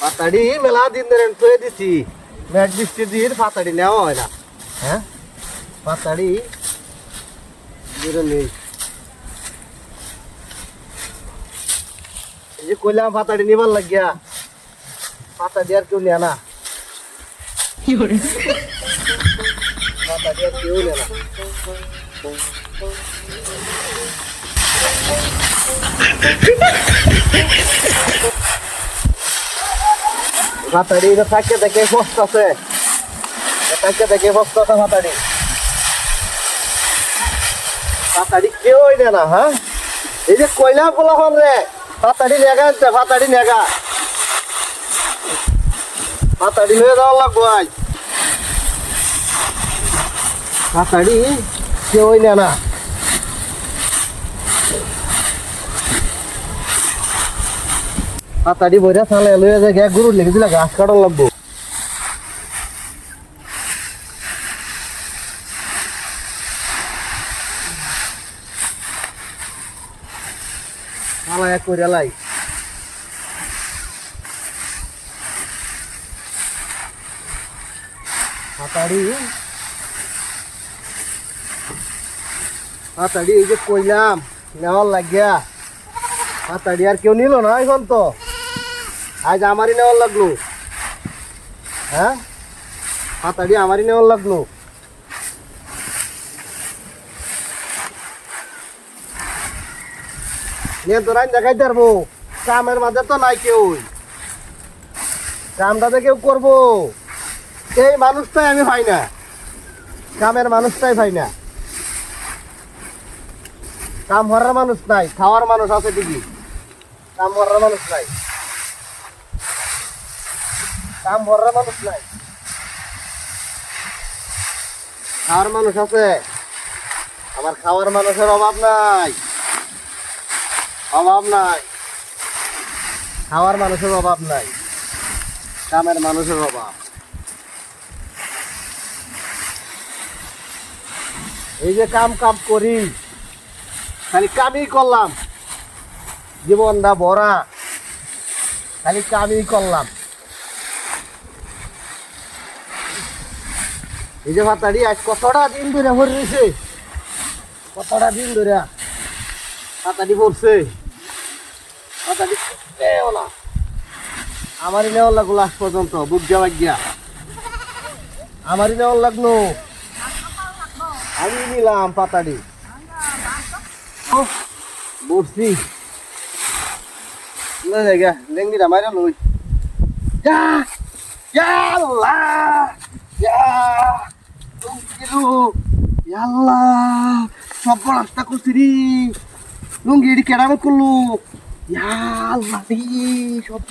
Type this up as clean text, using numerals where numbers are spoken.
পাতাড়ি মেলা দিন ধরে থয়ে দিছি, ম্যাট বৃষ্টির দিন পাতাড়ি নেওয়া হয় না। হ্যাঁ, পাতাড়ি নেই। এই যে কইলাম পাতাড়ি নিবার লাগিয়া, পাতাড়ি আর কেউ নেয় না। পাতাড়ি আর কেউ নেয় না। পাতাড়ি থাকে দেখে ফসতেছে, থাকে দেখে ফসতেছে পাতাড়ি। পাতাড়ি কেউ নেয় না। হ্যাঁ, এই যে কইলা পোলাখন রে পাতাড়ি নেগা আনছে, পাতাড়ি নেগা, পাতাড়ি হয়ে যাওয়ার লাগবো আজ। পাতাড়ি কেউ নেয় না। পাতাড়ি বইরা চালে লইয়া যায় গরুর লেগে দিলা ঘাস কাটার লাগবো। এক করে লাই পাতাড়ি, পাতাড়ি এই যে কইলাম নেওয়ার লাগিয়া, পাতাড়ি আর কেউ নিল না এখন তো, আজ আমারই নেওয়ার লাগলো। হ্যাঁ, পাতাড়ি আমারই নেওয়ার লাগলো। নিয়ে তোরাই দেখাইতে পারবো, কামের মাঝে তো নাই কেউ, কামটাতে কেউ করবো এই মানুষটাই আমি পাই না, কামের মানুষটাই পাই না। কাম হওয়ার মানুষ নাই, খাওয়ার মানুষ আছে ঠিকই, কাম হওয়ার মানুষ নাই, কাম হওয়ার মানুষ নাই। খাওয়ার মানুষ আছে, আমার খাওয়ার মানুষের অভাব নাই, অভাব নাই, খাওয়ার মানুষের অভাব নাই, কামের মানুষের অভাব। এই যে কাম কাম করি, খালি কামই করলাম, জীবনটা ভরা খালি কামই করলাম। এই যে পাতাড়ি আজ কতটা দিন ধরে ভরে রয়েছে, কতটা দিন ধরে পাতাড়ি পড়ছে, পাতাড়ি না আমারই নেওয়ার লাগলো লাস্ট পর্যন্ত, বুক যাওয়া গিয়া আমারই নেওয়ার লাগলো, আমি নিলাম পাতাড়ি বসছি জায়গা লেঙ্গিটা মাইরা লই। সব রাস্তা করছি রে, লুঙ্গি কেডা করলো সব